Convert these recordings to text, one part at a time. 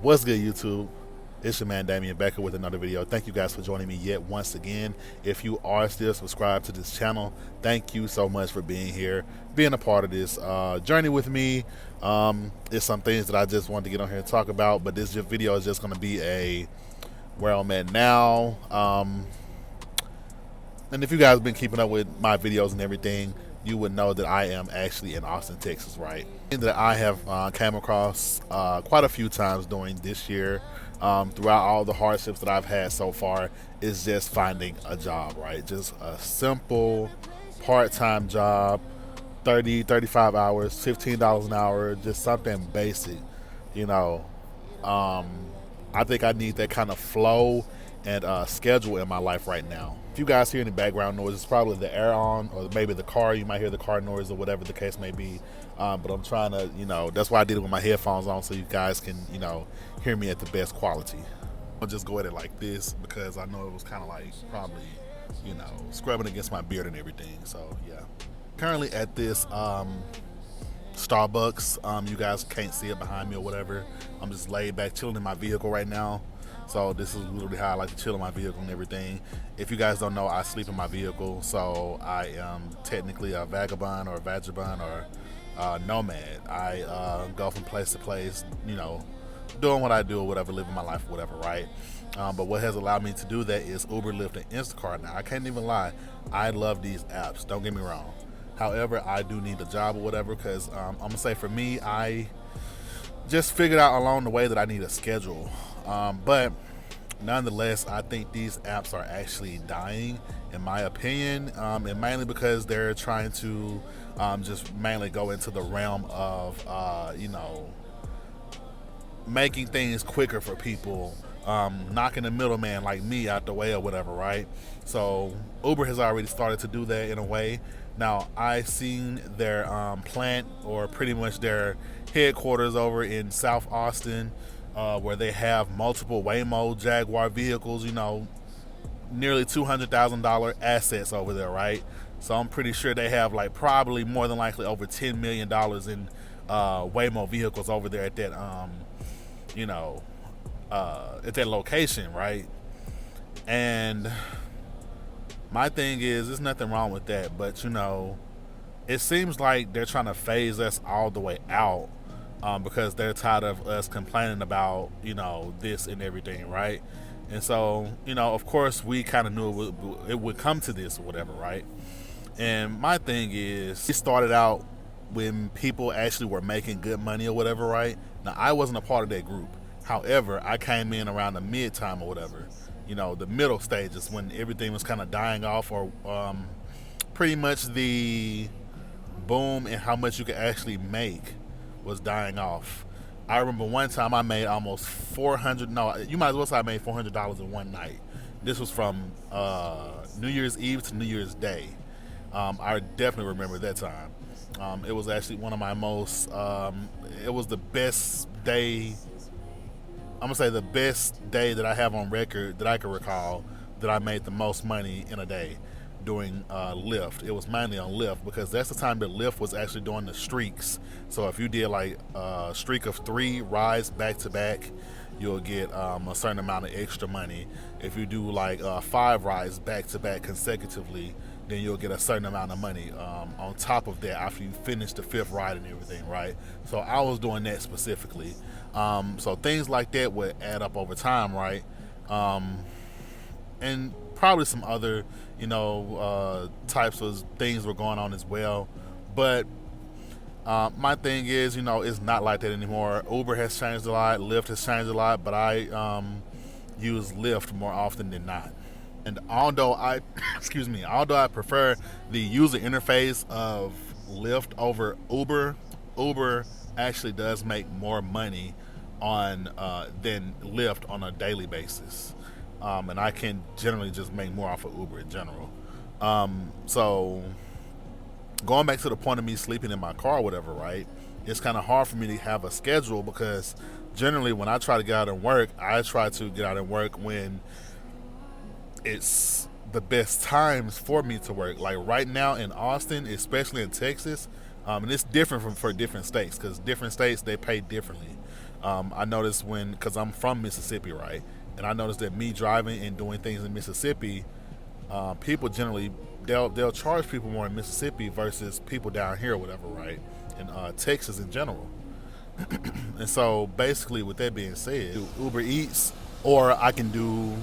What's good, YouTube? It's your man Damian Becker with another video. Thank you guys for joining me yet once again. If you are still subscribed to this channel, thank you so much for being here, being a part of this journey with me. It's some things that I just wanted to get on here and talk about, but this video is just going to be a where I'm at now. And if you guys have been keeping up with my videos and everything, you would know that I am actually in Austin, Texas, right? And that I have came across quite a few times during this year, throughout all the hardships that I've had so far, is just finding a job, right? Just a simple part-time job, 30, 35 hours, $15 an hour, just something basic, you know. Um, I think I need that kind of flow and schedule in my life right now. If you guys hear any background noise, it's probably the air on, or maybe the car. You might hear the car noise or whatever the case may be. But I'm trying to, that's why I did it with my headphones on, so you guys can, hear me at the best quality. I'll just go at it like this because I know it was kind of like probably, scrubbing against my beard and everything. So yeah, currently at this Starbucks. You guys can't see it behind me or whatever. I'm just laid back chilling in my vehicle right now. So this is literally how I like to chill in my vehicle and everything. If you guys don't know, I sleep in my vehicle, so I am technically a vagabond or a vagabond or nomad. I go from place to place, doing what I do or whatever, living my life or whatever, right? But what has allowed me to do that is Uber, Lyft, and Instacart. Now, I can't even lie. I love these apps. Don't get me wrong. However, I do need a job or whatever because I'm going to say for me, I just figured out along the way that I need a schedule. But nonetheless, I think these apps are actually dying, in my opinion, and mainly because they're trying to just mainly go into the realm of, making things quicker for people, knocking the middleman like me out the way or whatever, right? So Uber has already started to do that in a way. Now, I seen their plant, or pretty much their headquarters over in South Austin, where they have multiple Waymo Jaguar vehicles, nearly $200,000 assets over there, right? So I'm pretty sure they have like probably more than likely over $10 million in Waymo vehicles over there at that, at that location, right? And my thing is, there's nothing wrong with that, but it seems like they're trying to phase us all the way out, because they're tired of us complaining about this and everything, right? And so of course we kind of knew it would come to this or whatever, right? And my thing is, it started out when people actually were making good money or whatever, right? Now, I wasn't a part of that group. However, I came in around the mid time or whatever, the middle stages when everything was kind of dying off, or pretty much the boom in how much you could actually make was dying off. I remember one time I made almost 400. No, you might as well say I made $400 in one night. This was from New Year's Eve to New Year's Day. I definitely remember that time. It was actually one of my most. It was the best day. I'm gonna say the best day that I have on record that I can recall that I made the most money in a day doing Lyft. It was mainly on Lyft because that's the time that Lyft was actually doing the streaks. So if you did like a streak of 3 rides back to back, you'll get a certain amount of extra money. If you do like 5 rides back to back consecutively, then you'll get a certain amount of money on top of that after you finish the 5th ride and everything, right? So I was doing that specifically. So things like that would add up over time, right? And probably some other, types of things were going on as well. But my thing is, it's not like that anymore. Uber has changed a lot, Lyft has changed a lot, but I use Lyft more often than not. And although I, although I prefer the user interface of Lyft over Uber, Uber actually does make more money on than Lyft on a daily basis, and I can generally just make more off of Uber in general. So going back to the point of me sleeping in my car or whatever, right? It's kind of hard for me to have a schedule because generally when I try to get out and work, I try to get out and work when it's the best times for me to work. Like right now in Austin, especially in Texas, and it's different for different states because different states they pay differently. I noticed because I'm from Mississippi, right? And I noticed that me driving and doing things in Mississippi, people generally they'll charge people more in Mississippi versus people down here or whatever, right? In Texas in general. And so basically, with that being said, do Uber Eats, or I can do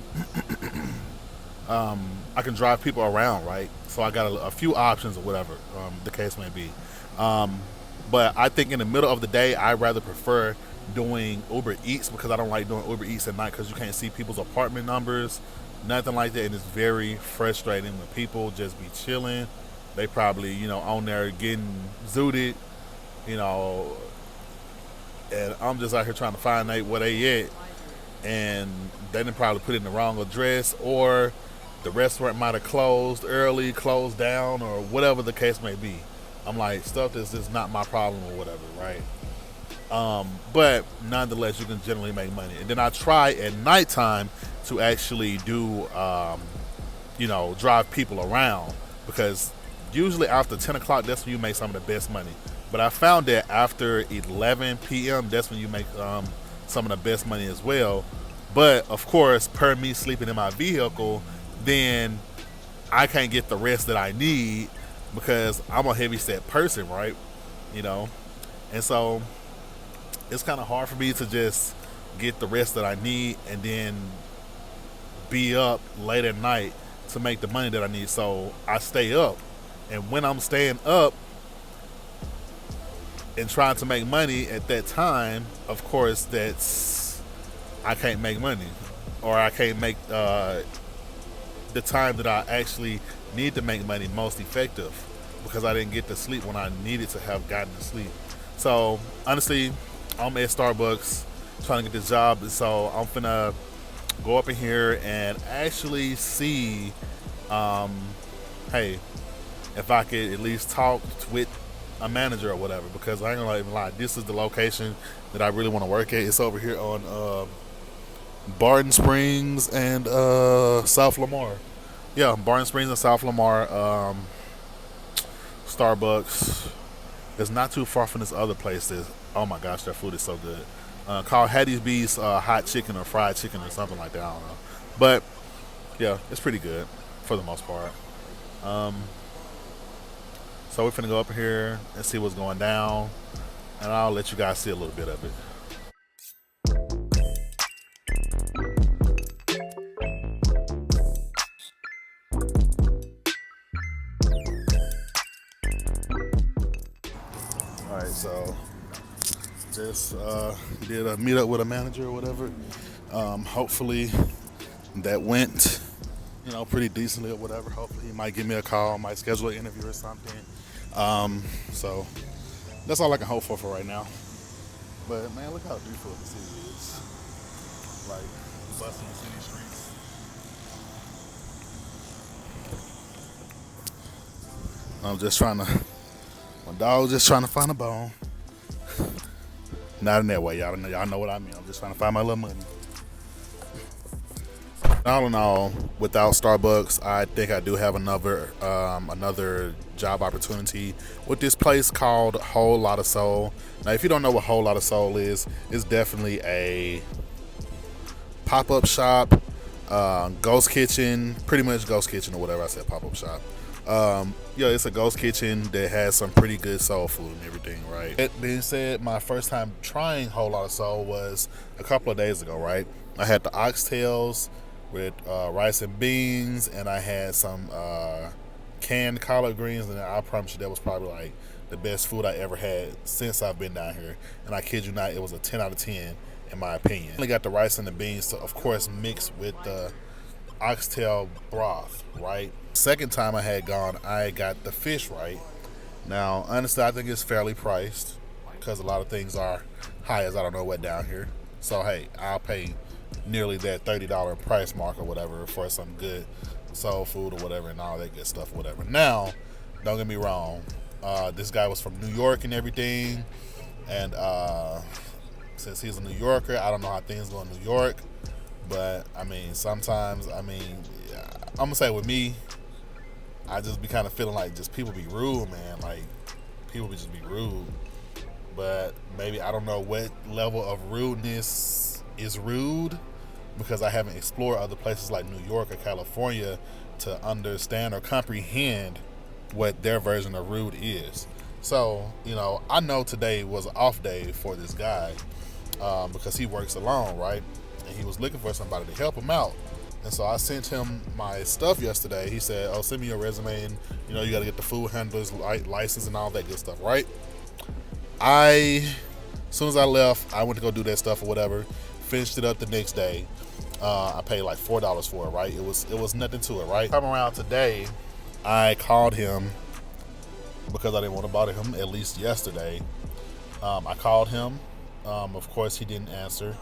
I can drive people around, right? So I got a few options or whatever the case may be. Um, but I think in the middle of the day, I rather prefer doing Uber Eats because I don't like doing Uber Eats at night because you can't see people's apartment numbers, nothing like that, and it's very frustrating when people just be chilling. They probably on there getting zooted, you know, and I'm just out here trying to find out where they at, and they didn't probably put it in the wrong address, or the restaurant might have closed early, closed down, or whatever the case may be. I'm like, stuff that's just not my problem or whatever, right? But nonetheless, you can generally make money. And then I try at nighttime to actually do, drive people around because usually after 10 o'clock, that's when you make some of the best money. But I found that after 11 p.m., that's when you make some of the best money as well. But of course, per me sleeping in my vehicle, then I can't get the rest that I need because I'm a heavy set person, right? You know, and so it's kind of hard for me to just get the rest that I need and then be up late at night to make the money that I need. So I stay up, and when I'm staying up and trying to make money at that time, of course, that's I can't make money, or I can't make the time that I actually need to make money most effective because I didn't get to sleep when I needed to have gotten to sleep. So honestly, I'm at Starbucks trying to get this job, so I'm finna go up in here and actually see, hey, if I could at least talk with a manager or whatever. Because I ain't gonna even lie, this is the location that I really want to work at. It's over here on Barton Springs and South Lamar. Yeah, Barton Springs and South Lamar. Starbucks. It's not too far from this other place. Oh my gosh, their food is so good. Called Hattie's B's hot chicken or fried chicken or something like that. I don't know, but yeah, it's pretty good for the most part. Um, so we're finna go up here and see what's going down, and I'll let you guys see a little bit of it. All right, so just did a meet up with a manager or whatever. Hopefully that went, pretty decently or whatever. Hopefully he might give me a call, might schedule an interview or something. So that's all I can hope for right now. But man, look how beautiful the city is. Like bustling city streets. I'm just trying to. My dog's just trying to find a bone. Not in that way, y'all know what I mean. I'm just trying to find my little money. All in all, without Starbucks, I think I do have another job opportunity with this place called Whole Lotta Soul. Now, if you don't know what Whole Lotta Soul is, it's definitely a pop-up shop, ghost kitchen, pretty much ghost kitchen or whatever I said, pop-up shop. Yeah, it's a ghost kitchen that has some pretty good soul food and everything, right? That being said, my first time trying Whole Lotta Soul was a couple of days ago, right? I had the oxtails with rice and beans, and I had some canned collard greens, and I promise you that was probably like the best food I ever had since I've been down here. And I kid you not, it was a 10 out of 10 in my opinion. I only got the rice and the beans to, of course, mix with the oxtail broth, right? Second time I had gone, I got the fish, right? Now, honestly, I think it's fairly priced because a lot of things are high as I don't know what down here. So, hey, I'll pay nearly that $30 price mark or whatever for some good soul food or whatever and all that good stuff or whatever. Now, don't get me wrong. This guy was from New York and everything. And since he's a New Yorker, I don't know how things go in New York. But, I mean, sometimes, I'm going to say with me, I just be kind of feeling like just people be rude, man. Like, people just be rude. but maybe I don't know what level of rudeness is rude, because I haven't explored other places like New York or California to understand or comprehend what their version of rude is. So, I know today was an off day for this guy, because he works alone, right? And he was looking for somebody to help him out. And so I sent him my stuff yesterday. He said, "Oh, send me your resume, and you got to get the food handler's license and all that good stuff," right? As soon as I left, I went to go do that stuff or whatever. Finished it up the next day. I paid like $4 for it, right? It was nothing to it, right? Come around today, I called him because I didn't want to bother him. At least yesterday, I called him. Of course, he didn't answer.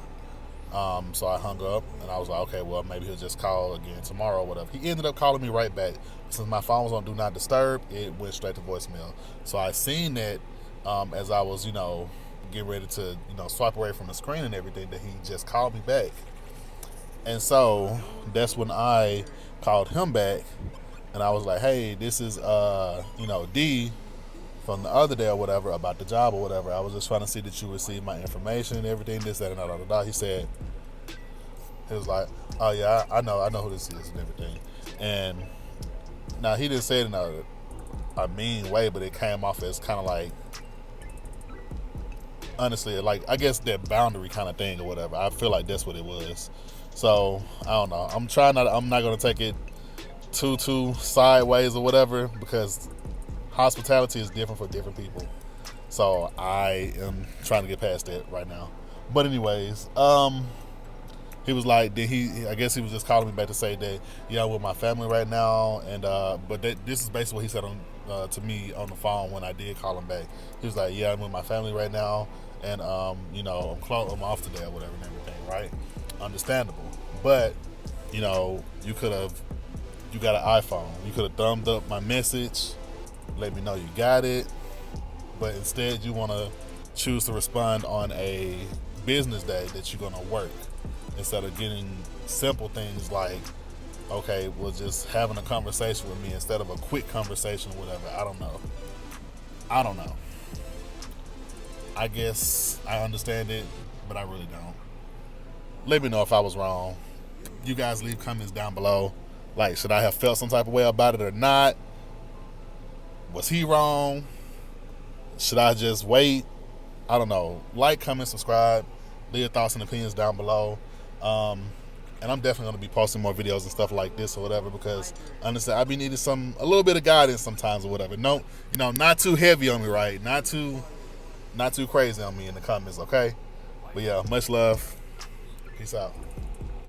So I hung up, and I was like, okay, well, maybe he'll just call again tomorrow or whatever. He ended up calling me right back. Since my phone was on Do Not Disturb, it went straight to voicemail. So I seen that as I was, getting ready to, swipe away from the screen and everything, that he just called me back. And so that's when I called him back, and I was like, hey, this is, D from the other day or whatever about the job or whatever. I was just trying to see that you received my information and everything, this, that, and da. He was like, oh yeah, I know who this is and everything. And now he didn't say it in a mean way, but it came off as kind of like, honestly, like, I guess that boundary kind of thing or whatever. I feel like that's what it was. So I don't know. I'm not gonna take it too sideways or whatever, because hospitality is different for different people. So I am trying to get past that right now. But anyways, he was like, I guess he was just calling me back to say that, I'm with my family right now, and but this is basically what he said to me on the phone when I did call him back. He was like, yeah, I'm with my family right now, and I'm off today or whatever and everything, right? Understandable. But you got an iPhone. You could have thumbed up my message, let me know you got it, but instead you want to choose to respond on a business day that you're going to work, instead of getting simple things like, okay, well, just having a conversation with me instead of a quick conversation or whatever. I don't know. I guess I understand it, but I really don't. Let me know if I was wrong. You guys leave comments down below. Like, should I have felt some type of way about it or not? Was he wrong? Should I just wait? I don't know. Like, comment, subscribe. Leave your thoughts and opinions down below. And I'm definitely going to be posting more videos and stuff like this or whatever, because honestly, I be needing a little bit of guidance sometimes or whatever. No, not too heavy on me, right? Not too crazy on me in the comments, okay? But yeah, much love. Peace out.